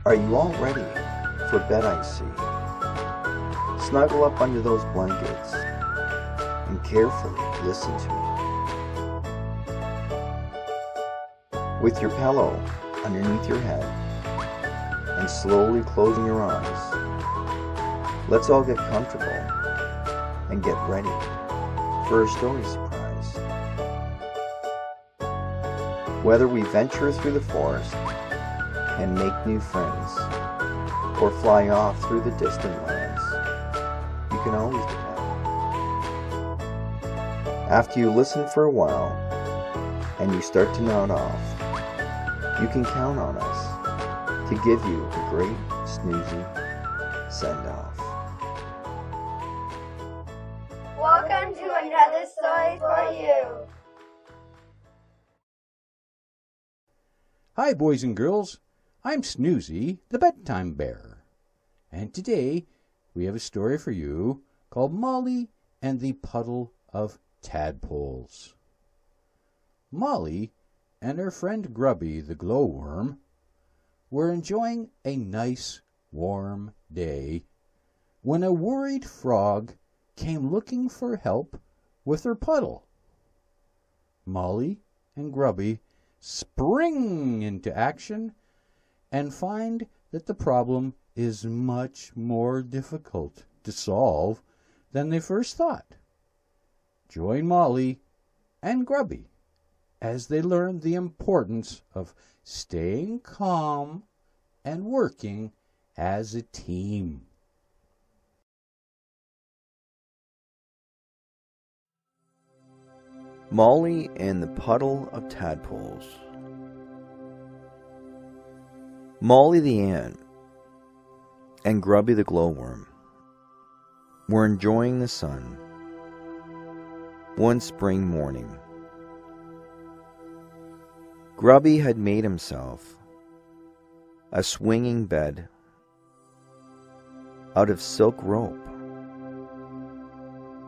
Are you all ready for bed, I see? Snuggle up under those blankets and carefully listen to me. With your pillow underneath your head and slowly closing your eyes, let's all get comfortable and get ready for a story surprise. Whether we venture through the forest and make new friends, or fly off through the distant lands, you can always depend. After you listen for a while and you start to nod off, you can count on us to give you a great snoozy send-off. Welcome to another story for you. Hi, boys and girls. I'm Snoozy, the bedtime bear. And today we have a story for you called Molly and the Puddle of Tadpoles. Molly and her friend Grubby, the glowworm, were enjoying a nice warm day when a worried frog came looking for help with her puddle. Molly and Grubby spring into action and find that the problem is much more difficult to solve than they first thought. Join Molly and Grubby as they learn the importance of staying calm and working as a team. Molly and the Puddle of Tadpoles. Molly the ant and Grubby the glowworm were enjoying the sun one spring morning. Grubby had made himself a swinging bed out of silk rope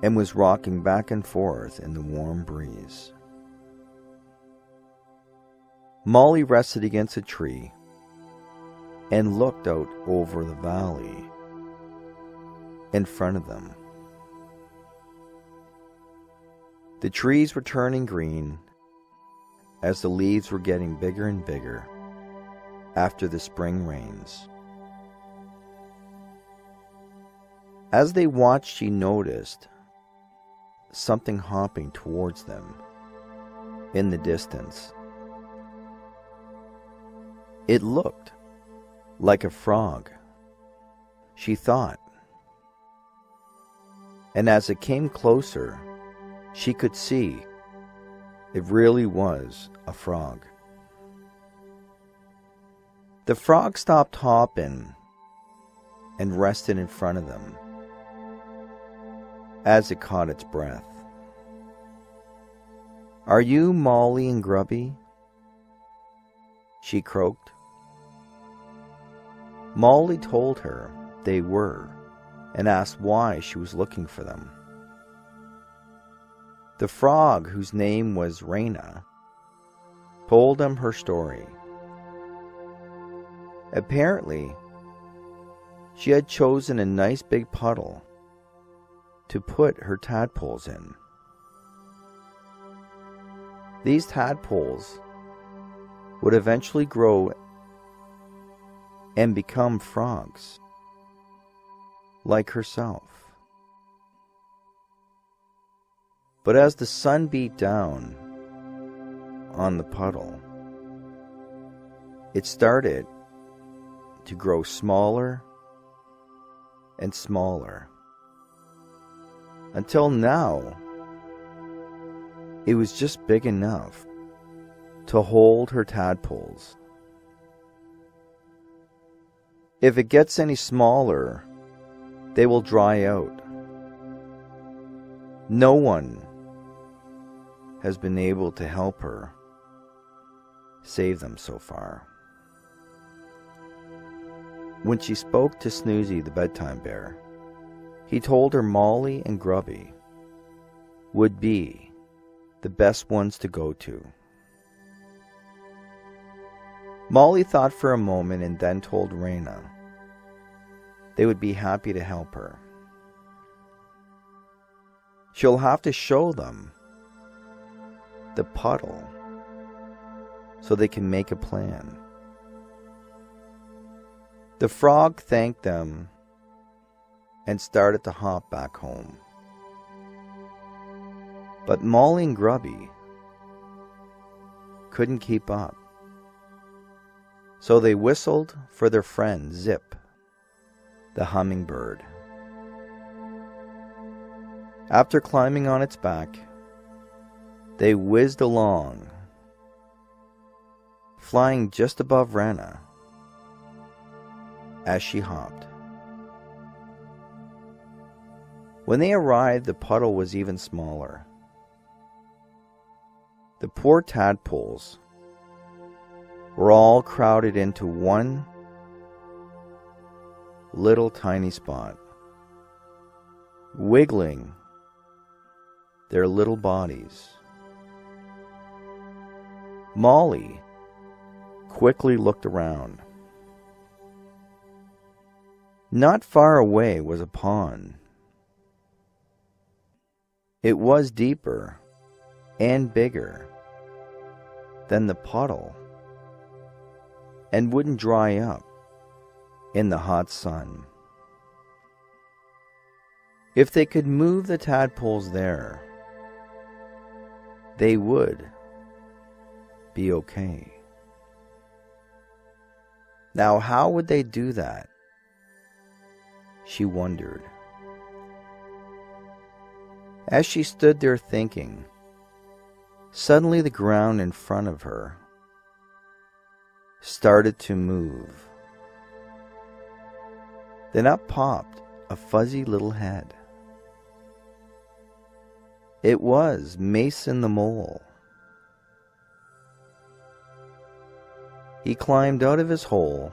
and was rocking back and forth in the warm breeze. Molly rested against a tree and looked out over the valley in front of them. The trees were turning green as the leaves were getting bigger and bigger after the spring rains. As they watched, she noticed something hopping towards them in the distance. It looked like a frog, she thought, and as it came closer, she could see it really was a frog. The frog stopped hopping and rested in front of them as it caught its breath. "Are you Molly and Grubby?" she croaked. Molly told her they were and asked why she was looking for them. The frog, whose name was Raina, told them her story. Apparently, she had chosen a nice big puddle to put her tadpoles in. These tadpoles would eventually grow and become frogs, like herself. But as the sun beat down on the puddle, it started to grow smaller and smaller, until now it was just big enough to hold her tadpoles. If it gets any smaller, they will dry out. No one has been able to help her save them so far. When she spoke to Snoozy the bedtime bear, he told her Molly and Grubby would be the best ones to go to. Molly thought for a moment and then told Raina they would be happy to help her. She'll have to show them the puddle so they can make a plan. The frog thanked them and started to hop back home. But Molly and Grubby couldn't keep up, so they whistled for their friend Zip, the hummingbird. After climbing on its back, they whizzed along, flying just above Raina as she hopped. When they arrived, the puddle was even smaller. The poor tadpoles were all crowded into one little tiny spot, wiggling their little bodies. Molly quickly looked around. Not far away was a pond. It was deeper and bigger than the puddle and wouldn't dry up in the hot sun. If they could move the tadpoles there, they would be okay. Now, how would they do that? She wondered. As she stood there thinking, suddenly the ground in front of her started to move. Then up popped a fuzzy little head. It was Mason the Mole. He climbed out of his hole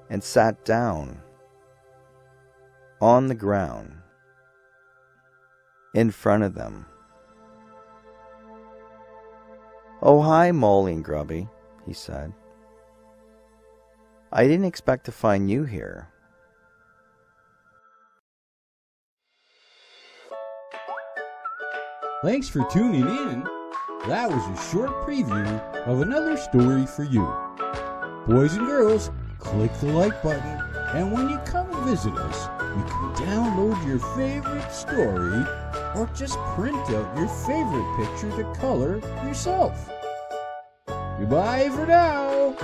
and sat down on the ground in front of them. "Oh, hi, Molly and Grubby," he said. "I didn't expect to find you here." Thanks for tuning in. That was a short preview of another story for you. Boys and girls, click the like button, and when you come and visit us, you can download your favorite story or just print out your favorite picture to color yourself. Goodbye for now.